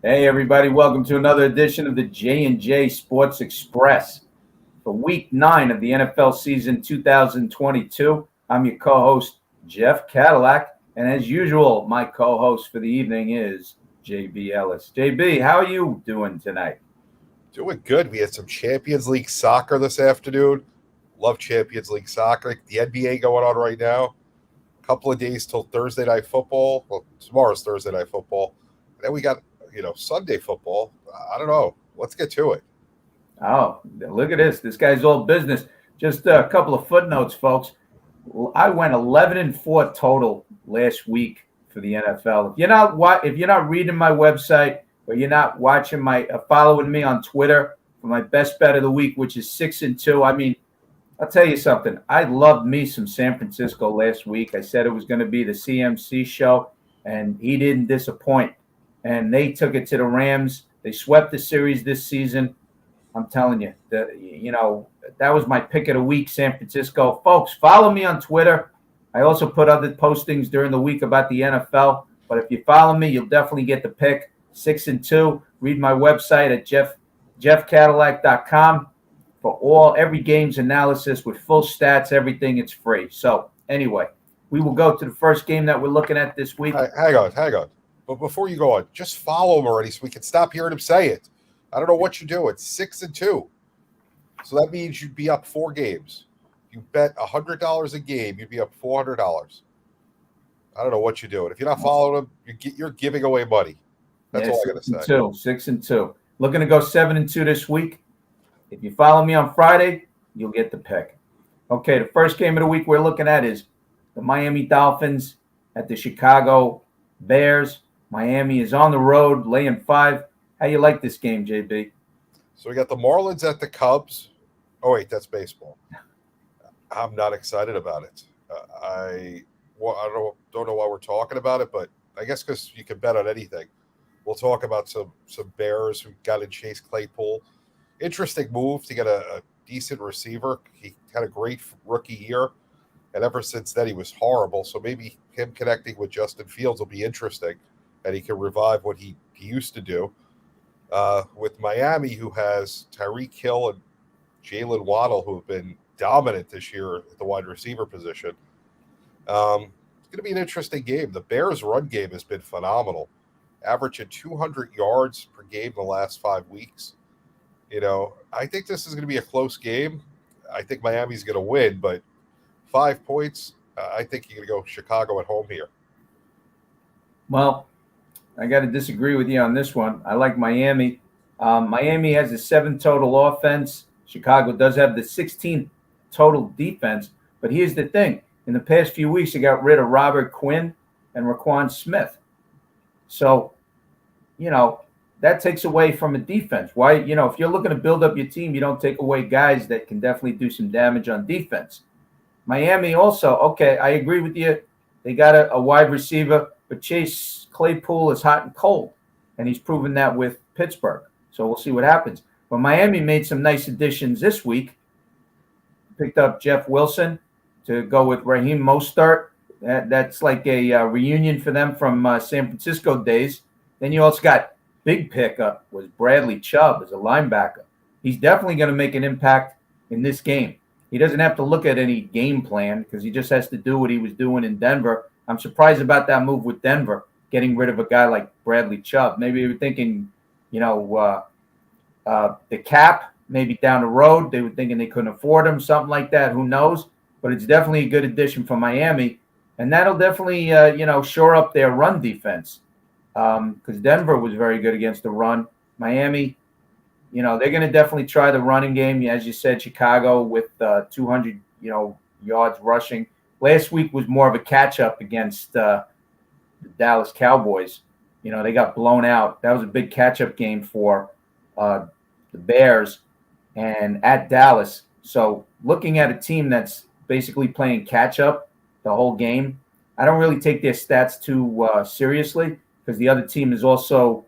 Hey everybody, welcome to another edition of the J&J Sports Express for Week 9 of the NFL season 2022. I'm your co-host, Jeff Cadillac, and as usual, my co-host for the evening is JB Ellis. JB, how are you doing tonight? Doing good. We had some Champions League soccer this afternoon. Love Champions League soccer. The NBA going on right now. A couple of days till Thursday night football. Well, tomorrow's Thursday night football. Then we got, Sunday football. I don't know. Let's get to it. Oh, look at this. This guy's all business. Just a couple of footnotes, folks. I went 11-4 total last week for the NFL. If you're not reading my website or you're not watching following me on Twitter for my best bet of the week, which is 6-2. I mean, I'll tell you something. I loved me some San Francisco last week. I said it was going to be the CMC show, and he didn't disappoint. And they took it to the Rams. They swept the series this season. I'm telling you, that was my pick of the week, San Francisco. Folks, follow me on Twitter. I also put other postings during the week about the NFL. But if you follow me, you'll definitely get the pick. 6-2. Read my website at jeffcadillac.com for every game's analysis with full stats, everything. It's free. So anyway, we will go to the first game that we're looking at this week. Hang on. But before you go on, just follow him already so we can stop hearing him say it. I don't know what you do. It's 6-2. So that means you'd be up 4 games. You bet $100 a game, you'd be up $400. I don't know what you're doing. If you're not following him, you're giving away money. That's all I got to say. 6-2. Looking to go 7-2 this week. If you follow me on Friday, you'll get the pick. Okay, the first game of the week we're looking at is the Miami Dolphins at the Chicago Bears. Miami is on the road, laying 5. How you like this game, JB? So we got the Marlins at the Cubs. Oh, wait, that's baseball. I'm not excited about it. I don't know why we're talking about it, but I guess because you can bet on anything. We'll talk about some Bears who got in Chase Claypool. Interesting move to get a decent receiver. He had a great rookie year, and ever since then he was horrible. So maybe him connecting with Justin Fields will be interesting, and he can revive what he used to do. With Miami, who has Tyreek Hill and Jalen Waddle, who have been dominant this year at the wide receiver position. It's going to be an interesting game. The Bears' run game has been phenomenal, averaging 200 yards per game the last 5 weeks. I think this is going to be a close game. I think Miami's going to win, but 5 points, I think you're going to go Chicago at home here. Well, I got to disagree with you on this one. I like Miami. Miami has a 7 total offense. Chicago does have the 16 total defense. But here's the thing. In the past few weeks, they got rid of Robert Quinn and Raquan Smith. So, that takes away from a defense. Why, if you're looking to build up your team, you don't take away guys that can definitely do some damage on defense. Miami also, okay, I agree with you. They got a wide receiver, but Chase Claypool is hot and cold, and he's proven that with Pittsburgh. So we'll see what happens. But Miami made some nice additions this week. Picked up Jeff Wilson to go with Raheem Mostert. That's like a reunion for them from San Francisco days. Then you also got big pickup was Bradley Chubb as a linebacker. He's definitely going to make an impact in this game. He doesn't have to look at any game plan because he just has to do what he was doing in Denver. I'm surprised about that move with Denver, getting rid of a guy like Bradley Chubb. Maybe they were thinking, the cap, maybe down the road. They were thinking they couldn't afford him, something like that. Who knows? But it's definitely a good addition for Miami. And that'll definitely, shore up their run defense. Because Denver was very good against the run. Miami, they're going to definitely try the running game. As you said, Chicago with 200, yards rushing. Last week was more of a catch-up against the Dallas Cowboys. They got blown out. That was a big catch-up game for the Bears and at Dallas. So looking at a team that's basically playing catch-up the whole game, I don't really take their stats too seriously. Because the other team is also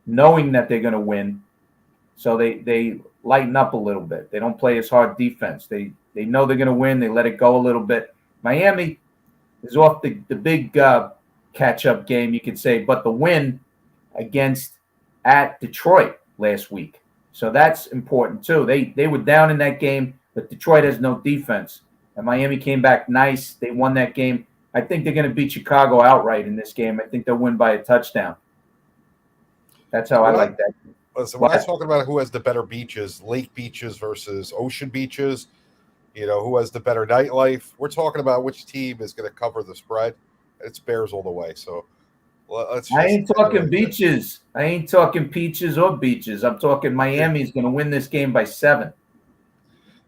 knowing that they're going to win. So they lighten up a little bit. They don't play as hard defense. They know they're going to win. They let it go a little bit. Miami is off the big catch-up game, you could say. But the win against at Detroit last week. So that's important too. They were down in that game, but Detroit has no defense. And Miami came back nice. They won that game. I think they're going to beat Chicago outright in this game. I think they'll win by a touchdown. That's how I like that. Listen, we're not talking about who has the better beaches, lake beaches versus ocean beaches, who has the better nightlife. We're talking about which team is going to cover the spread. It's Bears all the way. So let's just. I ain't talking beaches. I ain't talking peaches or beaches. I'm talking Miami's going to win this game by 7.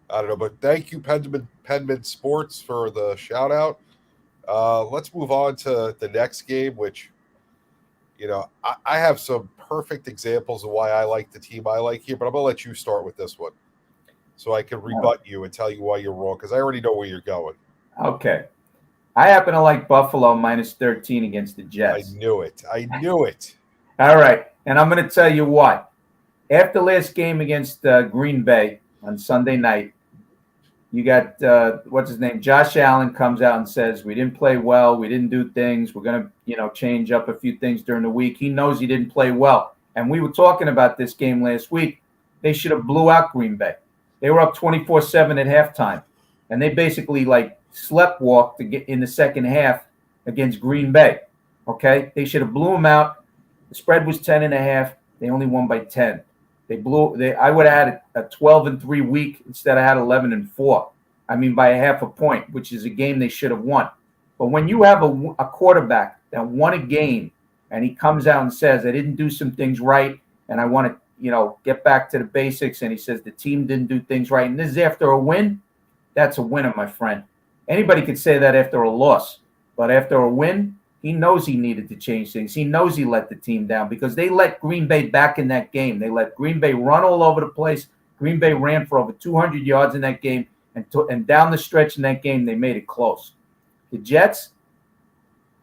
I don't know, but thank you, Penman Sports, for the shout out. Let's move on to the next game, which, I have some perfect examples of why I like the team I like here, but I'm going to let you start with this one so I can rebut you and tell you why you're wrong, because I already know where you're going. Okay. I happen to like Buffalo minus 13 against the Jets. I knew it. All right. And I'm going to tell you what. After last game against Green Bay on Sunday night, you got, what's his name? Josh Allen comes out and says, we didn't play well. We didn't do things. We're going to, change up a few things during the week. He knows he didn't play well. And we were talking about this game last week. They should have blew out Green Bay. They were up 24-7 at halftime. And they basically, sleptwalked to get in the second half against Green Bay. Okay? They should have blew them out. The spread was 10.5. They only won by 10. I would have had a 12-3 week instead of had 11-4. I mean, by a half a point, which is a game they should have won. But when you have a quarterback that won a game and he comes out and says, I didn't do some things right and I want to, get back to the basics, and he says the team didn't do things right, and this is after a win, that's a winner, my friend. Anybody could say that after a loss, but after a win, he knows he needed to change things. He knows he let the team down because they let Green Bay back in that game. They let Green Bay run all over the place. Green Bay ran for over 200 yards in that game, and down the stretch in that game, they made it close. The Jets,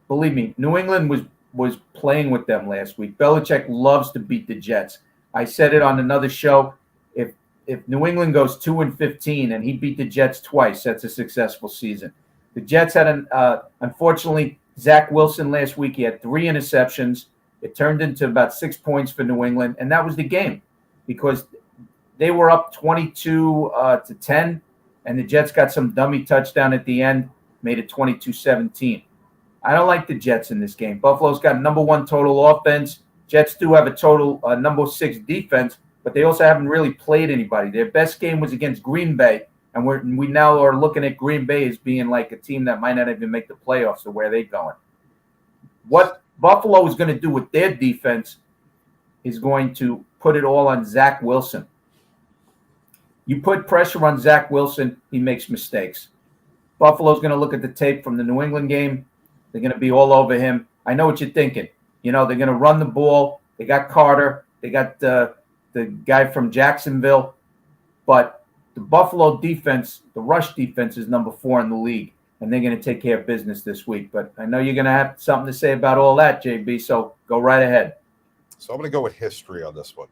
believe me, New England was playing with them last week. Belichick loves to beat the Jets. I said it on another show. If New England goes 2-15 and he beat the Jets twice, that's a successful season. The Jets had unfortunately, Zach Wilson last week, he had 3 interceptions. It turned into about 6 points for New England, and that was the game because they were up 22-10, and the Jets got some dummy touchdown at the end, made it 22-17. I don't like the Jets in this game. Buffalo's got number 1 total offense. Jets do have a total number 6 defense, but they also haven't really played anybody. Their best game was against Green Bay, and we now are looking at Green Bay as being like a team that might not even make the playoffs. So where are they going? What Buffalo is going to do with their defense is going to put it all on Zach Wilson. You put pressure on Zach Wilson, he makes mistakes. Buffalo's going to look at the tape from the New England game. They're going to be all over him. I know what you're thinking. They're going to run the ball. They got Carter. They got the guy from Jacksonville. But the Buffalo defense, the rush defense, is number 4 in the league, and they're going to take care of business this week. But I know you're going to have something to say about all that, JB, so go right ahead. So I'm going to go with history on this one.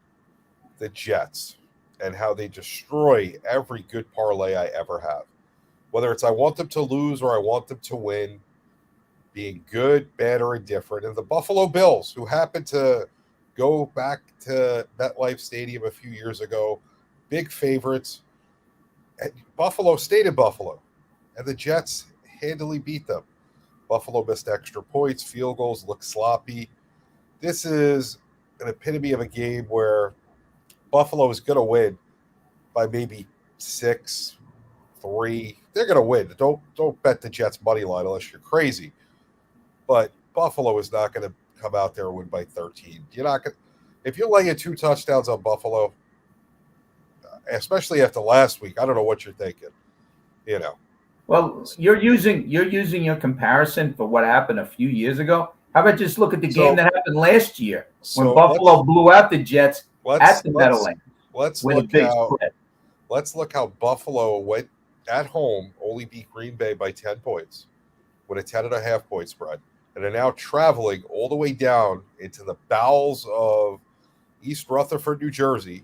The Jets and how they destroy every good parlay I ever have. Whether it's I want them to lose or I want them to win, being good, bad, or indifferent. And the Buffalo Bills, who happened to go back to MetLife Stadium a few years ago, big favorites. And Buffalo stayed in Buffalo, and the Jets handily beat them. Buffalo missed extra points, field goals, looked sloppy. This is an epitome of a game where Buffalo is going to win by maybe 6-3. They're going to win. Don't bet the Jets money line unless you're crazy. But Buffalo is not going to come out there and win by 13. You're not going. If you're laying 2 touchdowns on Buffalo, especially after last week, I don't know what you're thinking. Well, you're using your comparison for what happened a few years ago. How about just look at the game that happened last year when Buffalo blew out the Jets at the Meadowlands? Let's look how Buffalo went at home, only beat Green Bay by 10 points with a 10.5 point spread, and are now traveling all the way down into the bowels of East Rutherford, New Jersey,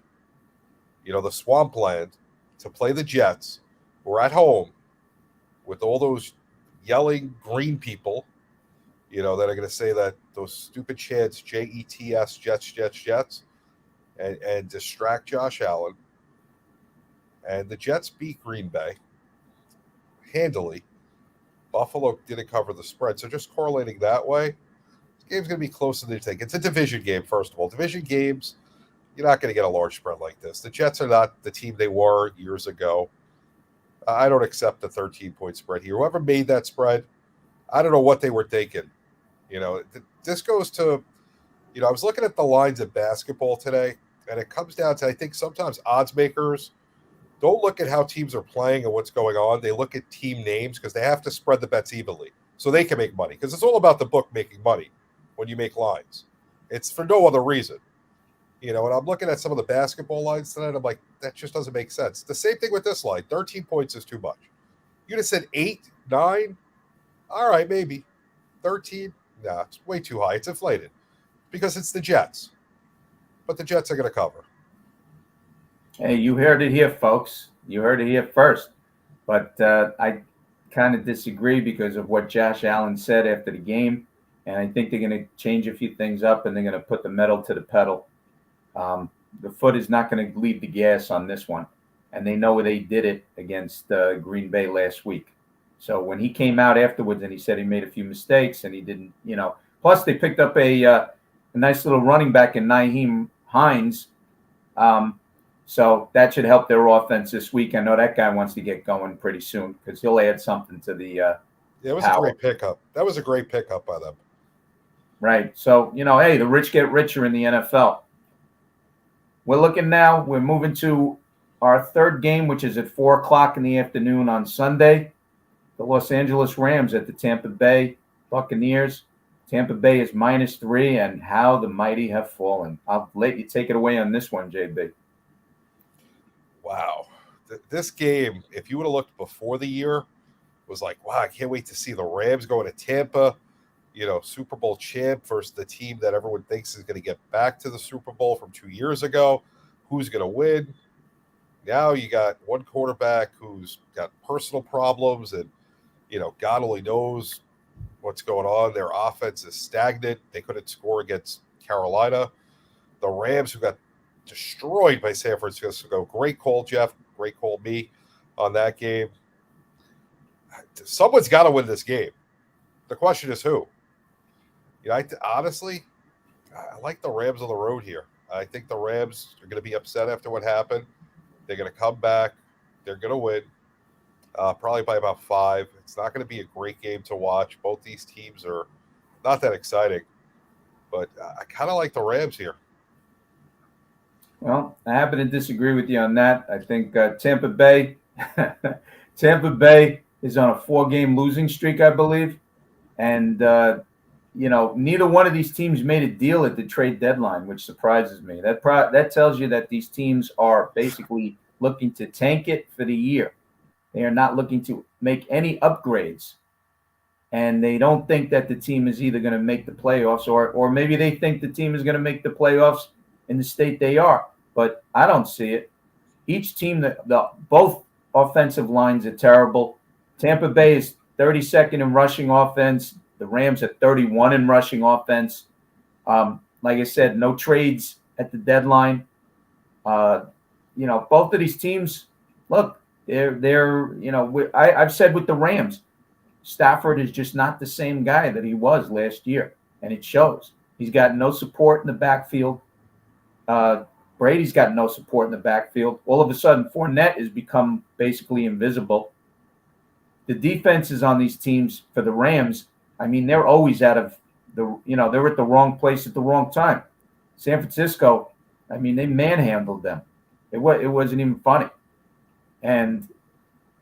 the swampland, to play the Jets. We're at home with all those yelling green people, that are going to say that those stupid chants, Jets, Jets, Jets, Jets. and distract Josh Allen. And the Jets beat Green Bay handily. Buffalo didn't cover the spread. So just correlating that way, the game's going to be closer than you think. It's a division game, first of all. Division games, you're not going to get a large spread like this. The Jets are not the team they were years ago. I don't accept the 13-point spread here. Whoever made that spread, I don't know what they were thinking. This goes to, I was looking at the lines of basketball today, and it comes down to, I think sometimes odds makers don't look at how teams are playing and what's going on. They look at team names because they have to spread the bets evenly so they can make money. Because it's all about the book making money when you make lines. It's for no other reason. And I'm looking at some of the basketball lines tonight. I'm like, that just doesn't make sense. The same thing with this line. 13 points is too much. You'd have said 8, 9. All right, maybe. 13? Nah, it's way too high. It's inflated because it's the Jets. But the Jets are going to cover. Hey, you heard it here, folks. You heard it here first. But I kind of disagree because of what Josh Allen said after the game. And I think they're going to change a few things up, and they're going to put the metal to the pedal. The foot is not going to leave the gas on this one. And they know they did it against Green Bay last week. So when he came out afterwards and he said he made a few mistakes and he didn't, plus they picked up a nice little running back in Nyheim Hines. So that should help their offense this week. I know that guy wants to get going pretty soon because he'll add something to the it was power. A great pickup. That was a great pickup by them. Right. So, hey, the rich get richer in the NFL. We're looking now. We're moving to our third game, which is at 4 o'clock in the afternoon on Sunday. The Los Angeles Rams at the Tampa Bay Buccaneers. Tampa Bay is -3, and how the mighty have fallen. I'll let you take it away on this one, JB. Wow. This game, if you would have looked before the year, was like, wow, I can't wait to see the Rams going to Tampa, Super Bowl champ versus the team that everyone thinks is going to get back to the Super Bowl from 2 years ago. Who's going to win? Now you got one quarterback who's got personal problems and, God only knows what's going on. Their offense is stagnant. They couldn't score against Carolina. The Rams, who got destroyed by San Francisco. Great call, Jeff. Great call, me, on that game. Someone's got to win this game. The question is who. Honestly, I like the Rams on the road here. I think the Rams are going to be upset after what happened. They're going to come back. They're going to win, probably by about 5. It's not going to be a great game to watch. Both these teams are not that exciting, but I kind of like the Rams here. Well, I happen to disagree with you on that. I think Tampa Bay is on a 4-game losing streak, I believe. And, neither one of these teams made a deal at the trade deadline, which surprises me. That tells you that these teams are basically looking to tank it for the year. They are not looking to make any upgrades. And they don't think that the team is either going to make the playoffs or maybe they think the team is going to make the playoffs in the state they are. But I don't see it. Each team, both offensive lines are terrible. Tampa Bay is 32nd in rushing offense. The Rams are 31 in rushing offense. Like I said, no trades at the deadline. Both of these teams, look, I've said with the Rams, Stafford is just not the same guy that he was last year, and it shows. He's got no support in the backfield. Brady's got no support in the backfield. All of a sudden, Fournette has become basically invisible. The defenses on these teams for the Rams, I mean, they're always out of they're at the wrong place at the wrong time. San Francisco, I mean, they manhandled them. It wasn't even funny. And,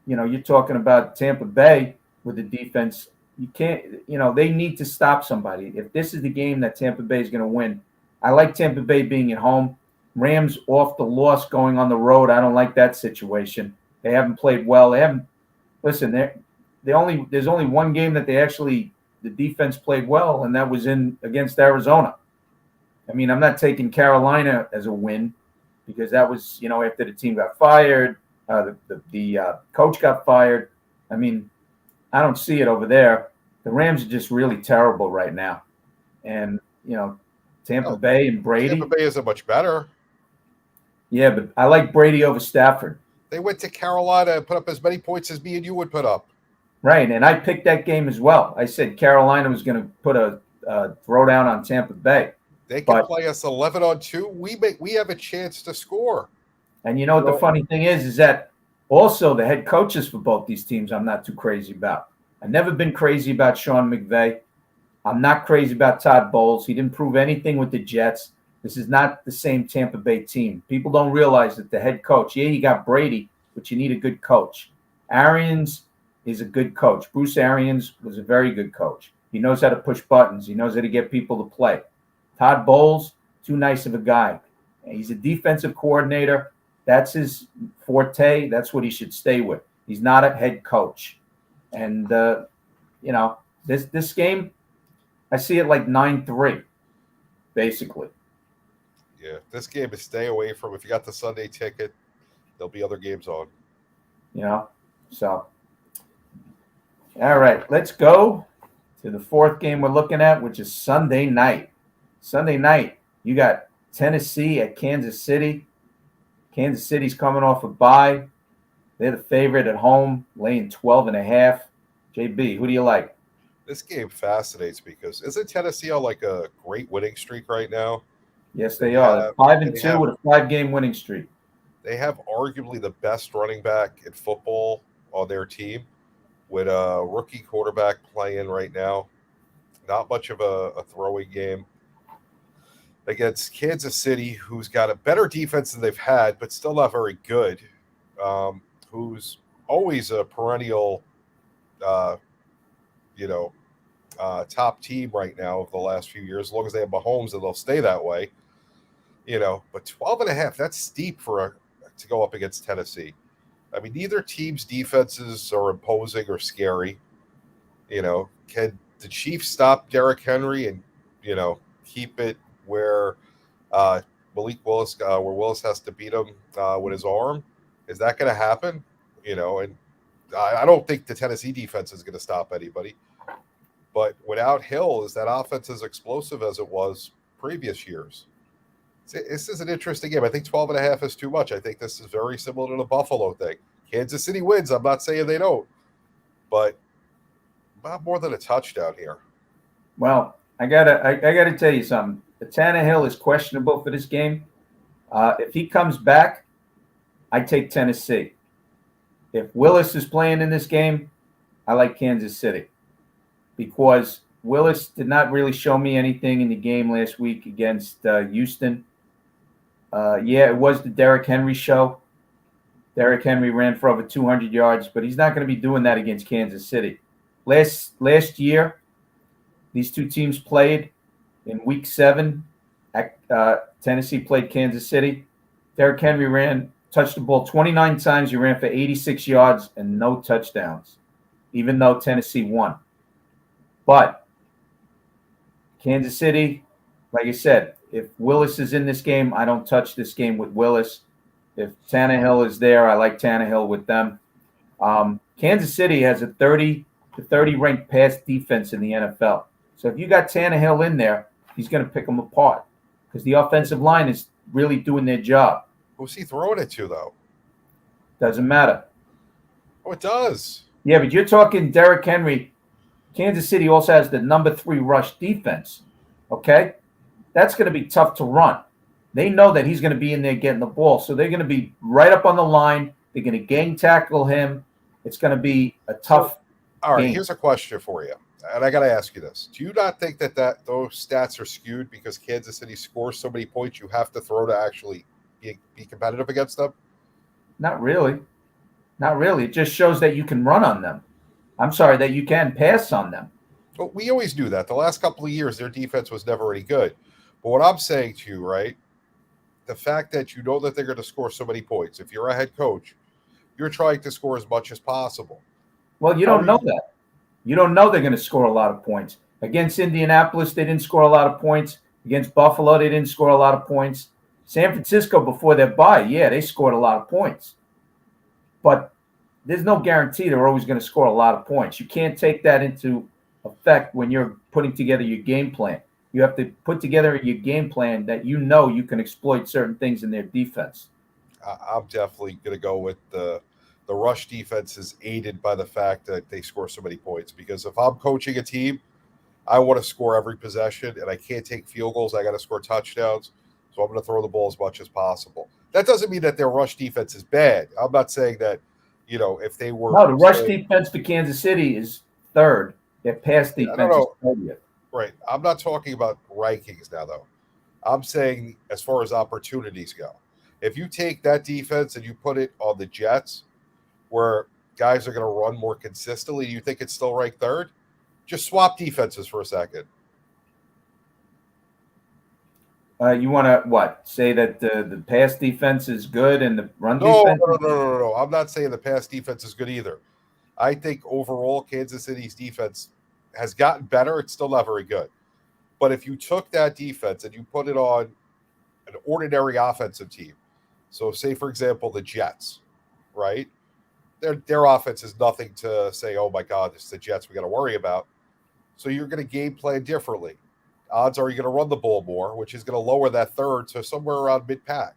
you're talking about Tampa Bay with the defense. You can't, they need to stop somebody. If this is the game that Tampa Bay is going to win, I like Tampa Bay being at home. Rams off the loss going on the road. I don't like that situation. They haven't played well. Listen, there's only one game that the defense played well, and that was against Arizona. I mean, I'm not taking Carolina as a win because that was, after the team got fired, the coach got fired. I mean, I don't see it over there. The Rams are just really terrible right now. And, Tampa Bay and Brady. Tampa Bay isn't much better. Yeah, but I like Brady over Stafford. They went to Carolina and put up as many points as me and you would put up. Right, and I picked that game as well. I said Carolina was going to put a throwdown on Tampa Bay. They can But play us 11-on-2. We have a chance to score. and you know what the funny thing is that also the head coaches for both these teams I'm not too crazy about. I've never been crazy about Sean McVay. I'm not crazy about Todd Bowles. He didn't prove anything with the Jets. This is not the same Tampa Bay team. People don't realize that the head coach, yeah, you got Brady, but you need a good coach. Arians is a good coach. Bruce Arians was a very good coach. He knows how to push buttons. He knows how to get people to play. Todd Bowles, too nice of a guy. He's a defensive coordinator. That's his forte. That's what he should stay with. He's not a head coach. And, this game, I see it like 9-3, basically. Yeah, this game is stay away from. If you got the Sunday ticket, there'll be other games on. So, all right, let's go to the fourth game we're looking at, which is Sunday night. Sunday night, you got Tennessee at Kansas City. Kansas City's coming off a bye. They're the favorite at home, laying 12.5. JB, who do you like? This game fascinates me because isn't Tennessee on like a great winning streak right now? Yes, they are. 5-2 with a 5-game winning streak. They have arguably the best running back in football on their team with a rookie quarterback playing right now. Not much of a throwing game. Against Kansas City, who's got a better defense than they've had, but still not very good, who's always a perennial, top team right now of the last few years. As long as they have Mahomes, and they'll stay that way. But 12.5, that's steep to go up against Tennessee. I mean, neither team's defenses are imposing or scary. Can the Chiefs stop Derrick Henry and, keep it where Malik Willis, where Willis has to beat him with his arm? Is that going to happen? And I don't think the Tennessee defense is going to stop anybody. But without Hill, is that offense as explosive as it was previous years? This is an interesting game. I think 12.5 is too much. I think this is very similar to the Buffalo thing. Kansas City wins. I'm not saying they don't, but not more than a touchdown here. Well, I gotta tell you something. Tannehill is questionable for this game. If he comes back, I take Tennessee. If Willis is playing in this game, I like Kansas City because Willis did not really show me anything in the game last week against Houston. It was the Derrick Henry show. Derrick Henry ran for over 200 yards, but he's not going to be doing that against Kansas City. Last year, these two teams played in Week 7. Tennessee played Kansas City. Derrick Henry touched the ball 29 times. He ran for 86 yards and no touchdowns, even though Tennessee won. But Kansas City, like I said, if Willis is in this game, I don't touch this game with Willis. If Tannehill is there, I like Tannehill with them. Kansas City has a 30 ranked pass defense in the NFL. So if you got Tannehill in there, he's going to pick them apart because the offensive line is really doing their job. Who's he throwing it to, though? Doesn't matter. Oh, it does. Yeah, but you're talking Derrick Henry. Kansas City also has the number 3 rush defense. Okay? That's going to be tough to run. They know that he's going to be in there getting the ball. So they're going to be right up on the line. They're going to gang tackle him. It's going to be a tough All right, game. Here's a question for you. And I got to ask you this. Do you not think that those stats are skewed because Kansas City scores so many points you have to throw to actually be competitive against them? Not really. Not really. It just shows that you can run on them. I'm sorry, that you can pass on them. Well, we always knew that. The last couple of years, their defense was never any good. But what I'm saying to you, right, the fact that you know that they're going to score so many points, if you're a head coach, you're trying to score as much as possible. Well, you don't know that. You don't know they're going to score a lot of points. Against Indianapolis, they didn't score a lot of points. Against Buffalo, they didn't score a lot of points. San Francisco, before their bye, they scored a lot of points. But there's no guarantee they're always going to score a lot of points. You can't take that into effect when you're putting together your game plan. You have to put together your game plan that you know you can exploit certain things in their defense. I'm definitely going to go with the rush defense is aided by the fact that they score so many points. Because if I'm coaching a team, I want to score every possession, and I can't take field goals. I got to score touchdowns, so I'm going to throw the ball as much as possible. That doesn't mean that their rush defense is bad. I'm not saying that, if they were No, the rush say, defense for Kansas City is third. Their pass I don't defense is know, 30th. right? I'm not talking about rankings now, though. I'm saying as far as opportunities go. If you take that defense and you put it on the Jets, where guys are going to run more consistently, you think it's still ranked third? Just swap defenses for a second. You want to say that the pass defense is good and the run No, defense? no, no, no, no, no. I'm not saying the pass defense is good either. I think overall Kansas City's defense has gotten better. It's still not very good. But if you took that defense and you put it on an ordinary offensive team, so say, for example, the Jets, right? Their offense is nothing to say, oh, my God, it's the Jets we got to worry about. So you're going to game plan differently. Odds are you're going to run the ball more, which is going to lower that third to somewhere around mid-pack.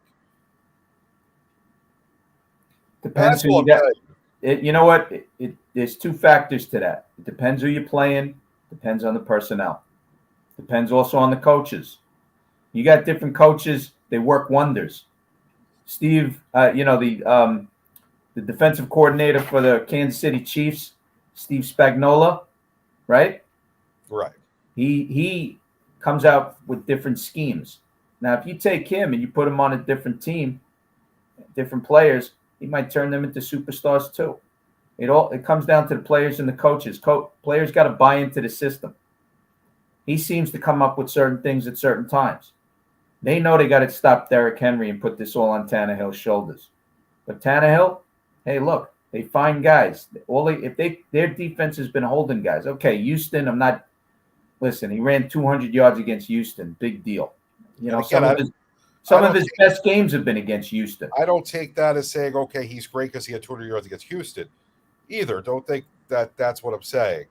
Depends That's who all you I'm got. saying. You know what? There's two factors to that. It depends who you're playing. Depends on the personnel. Depends also on the coaches. You got different coaches. They work wonders. Steve, the defensive coordinator for the Kansas City Chiefs, Steve Spagnuolo, right? Right. He comes out with different schemes. Now, if you take him and you put him on a different team, different players, he might turn them into superstars too. It comes down to the players and the coaches. Players got to buy into the system. He seems to come up with certain things at certain times. They know they got to stop Derrick Henry and put this all on Tannehill's shoulders. But Tannehill, hey, look, they find guys. Their defense has been holding guys. Okay, Houston, listen, he ran 200 yards against Houston. Big deal. Some of his best games have been against Houston. I don't take that as saying, okay, he's great because he had 200 yards against Houston either. Don't think that that's what I'm saying.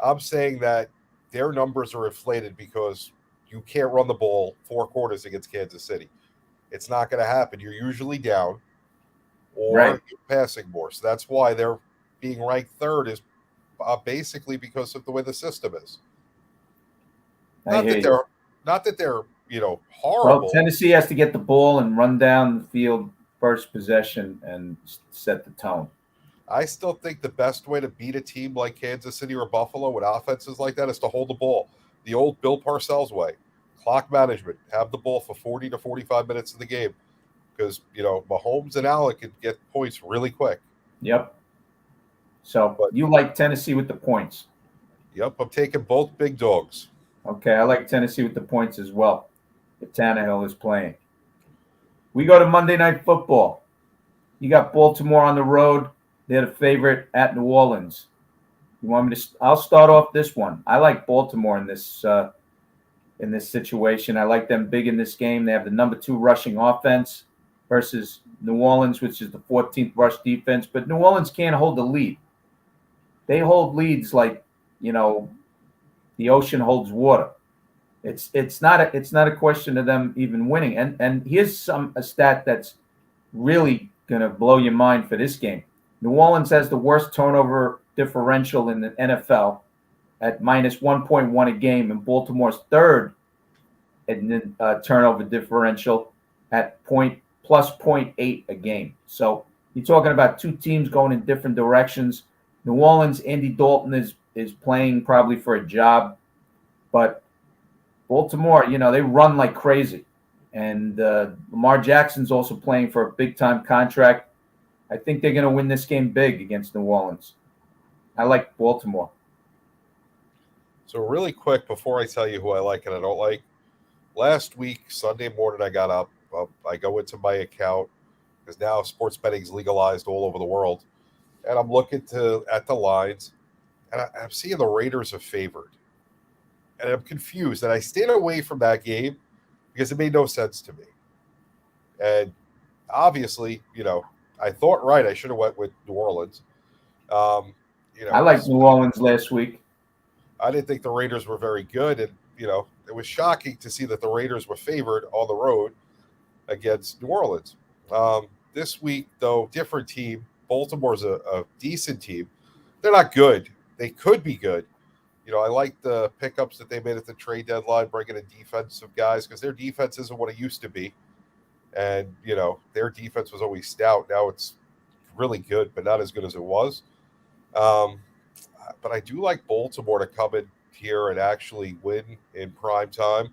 I'm saying that their numbers are inflated because you can't run the ball 4 quarters against Kansas City. It's not going to happen. You're usually down or Right. you're passing more. So that's why they're being ranked third is basically because of the way the system is. Not that they're horrible. Well, Tennessee has to get the ball and run down the field first possession and set the tone. I still think the best way to beat a team like Kansas City or Buffalo with offenses like that is to hold the ball. The old Bill Parcells way. Clock management. Have the ball for 40 to 45 minutes of the game. Because, Mahomes and Allen can get points really quick. Yep. So you like Tennessee with the points? Yep, I'm taking both big dogs. Okay, I like Tennessee with the points as well. If Tannehill is playing. We go to Monday Night Football. You got Baltimore on the road. They're the favorite at New Orleans. You want me to? I'll start off this one. I like Baltimore in this situation. I like them big in this game. They have the number 2 rushing offense versus New Orleans, which is the 14th rush defense. But New Orleans can't hold the lead. They hold leads like the ocean holds water. It's not a question of them even winning. And here's a stat that's really gonna blow your mind for this game. New Orleans has the worst turnover differential in the NFL at minus 1.1 a game, and Baltimore's third in turnover differential at plus 0.8 a game. So you're talking about two teams going in different directions. New Orleans, Andy Dalton is playing probably for a job, but Baltimore, they run like crazy. And Lamar Jackson's also playing for a big-time contract. I think they're going to win this game big against New Orleans. I like Baltimore. So really quick, before I tell you who I like and I don't like, last week, Sunday morning, I got up. I go into my account because now sports betting is legalized all over the world. And I'm looking at the lines, and I'm seeing the Raiders are favored. And I'm confused. And I stayed away from that game because it made no sense to me. And obviously, I thought right. I should have went with New Orleans. I liked New Orleans last week. I didn't think the Raiders were very good. And, it was shocking to see that the Raiders were favored on the road against New Orleans. This week, though, different team. Baltimore's a decent team. They're not good. They could be good. I like the pickups that they made at the trade deadline, bringing in defensive guys because their defense isn't what it used to be. And, their defense was always stout. Now it's really good, but not as good as it was. But I do like Baltimore to come in here and actually win in prime time.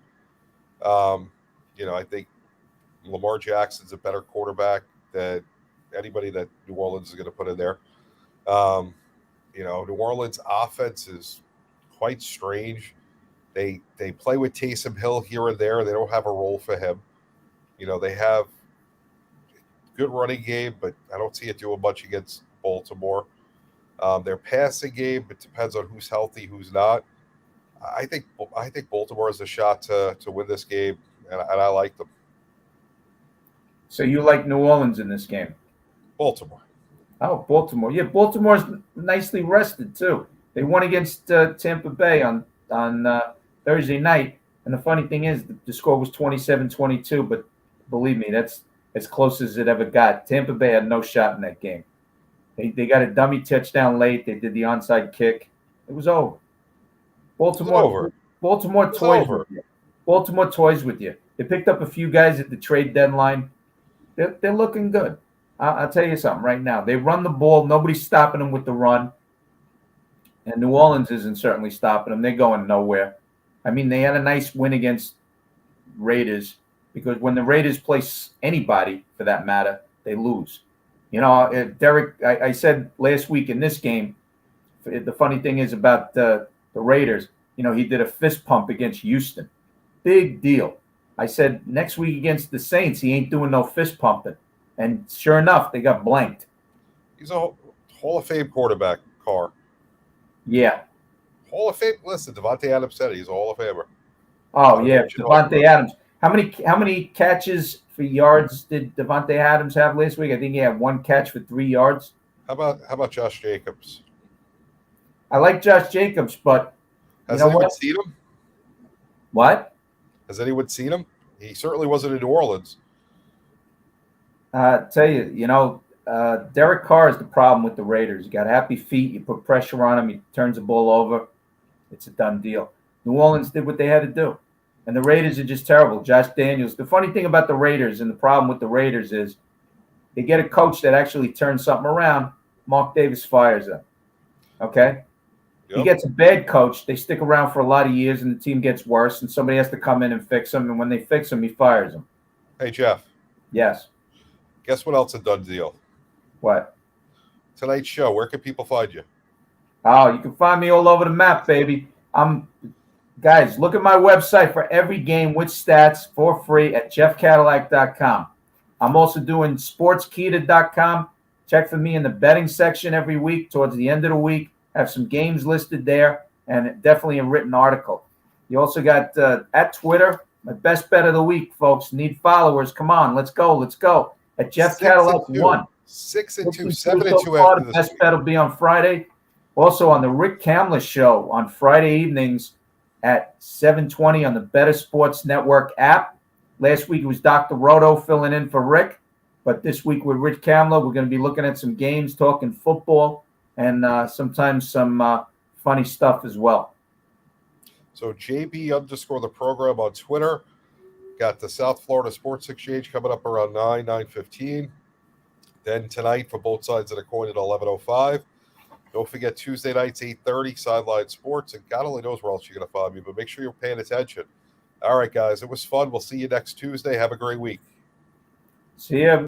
I think Lamar Jackson's a better quarterback than anybody that New Orleans is going to put in there. New Orleans offense is quite strange. They play with Taysom Hill here and there. They don't have a role for him. They have good running game, but I don't see it doing much against Baltimore. Their passing game, it depends on who's healthy, who's not. I think Baltimore has a shot to win this game, and I like them. So you like New Orleans in this game? Baltimore. Oh, Baltimore. Yeah, Baltimore's nicely rested too. They won against Tampa Bay on Thursday night, and the funny thing is the score was 27-22, but believe me, that's as close as it ever got. Tampa Bay had no shot in that game. They got a dummy touchdown late. They did the onside kick. It was over. Baltimore toys with you. Baltimore toys with you. They picked up a few guys at the trade deadline. They're looking good. I'll tell you something right now. They run the ball. Nobody's stopping them with the run. And New Orleans isn't certainly stopping them. They're going nowhere. I mean, they had a nice win against Raiders because when the Raiders play anybody, for that matter, they lose. Derek, I said last week in this game, the funny thing is about the Raiders, he did a fist pump against Houston. Big deal. I said next week against the Saints, he ain't doing no fist pumping. And sure enough, they got blanked. He's a Hall of Fame quarterback, Carr. Yeah. Hall of Fame. Listen, Devontae Adams said he's a Hall of Famer. Oh, yeah. Devontae Adams. How many catches for yards did Devontae Adams have last week? I think he had one catch for 3 yards. How about Josh Jacobs? I like Josh Jacobs, but has anyone seen him? What? Has anyone seen him? He certainly wasn't in New Orleans. Tell you, Derek Carr is the problem with the Raiders. You got happy feet. You put pressure on him. He turns the ball over. It's a done deal. New Orleans did what they had to do. And the Raiders are just terrible. Josh Daniels. The funny thing about the Raiders and the problem with the Raiders is they get a coach that actually turns something around. Mark Davis fires them. Okay? Yep. He gets a bad coach. They stick around for a lot of years, and the team gets worse, and somebody has to come in and fix them. And when they fix them, he fires them. Hey, Jeff. Yes. Guess what else a done deal? What? Tonight's show. Where can people find you? Oh, you can find me all over the map, baby. Guys, look at my website for every game with stats for free at jeffcadillac.com. I'm also doing sportskita.com. Check for me in the betting section every week. Towards the end of the week, have some games listed there and definitely a written article. You also got at Twitter, my best bet of the week, folks. Need followers. Come on, let's go. At Jeff Cadillac 1. 6-2, 7-2 after the best bet will be on Friday. Also on the Rick Kamler Show on Friday evenings at 7:20 on the Better Sports Network app. Last week it was Dr. Roto filling in for Rick, but this week with Rick Kamler, we're going to be looking at some games, talking football, and sometimes some funny stuff as well. So JB_the program on Twitter. Got the South Florida Sports Exchange coming up around 9:15. Then tonight for both sides of the coin at 11:05. Don't forget Tuesday nights, 8:30, Sideline Sports. And God only knows where else you're going to find me, but make sure you're paying attention. All right, guys, it was fun. We'll see you next Tuesday. Have a great week. See ya.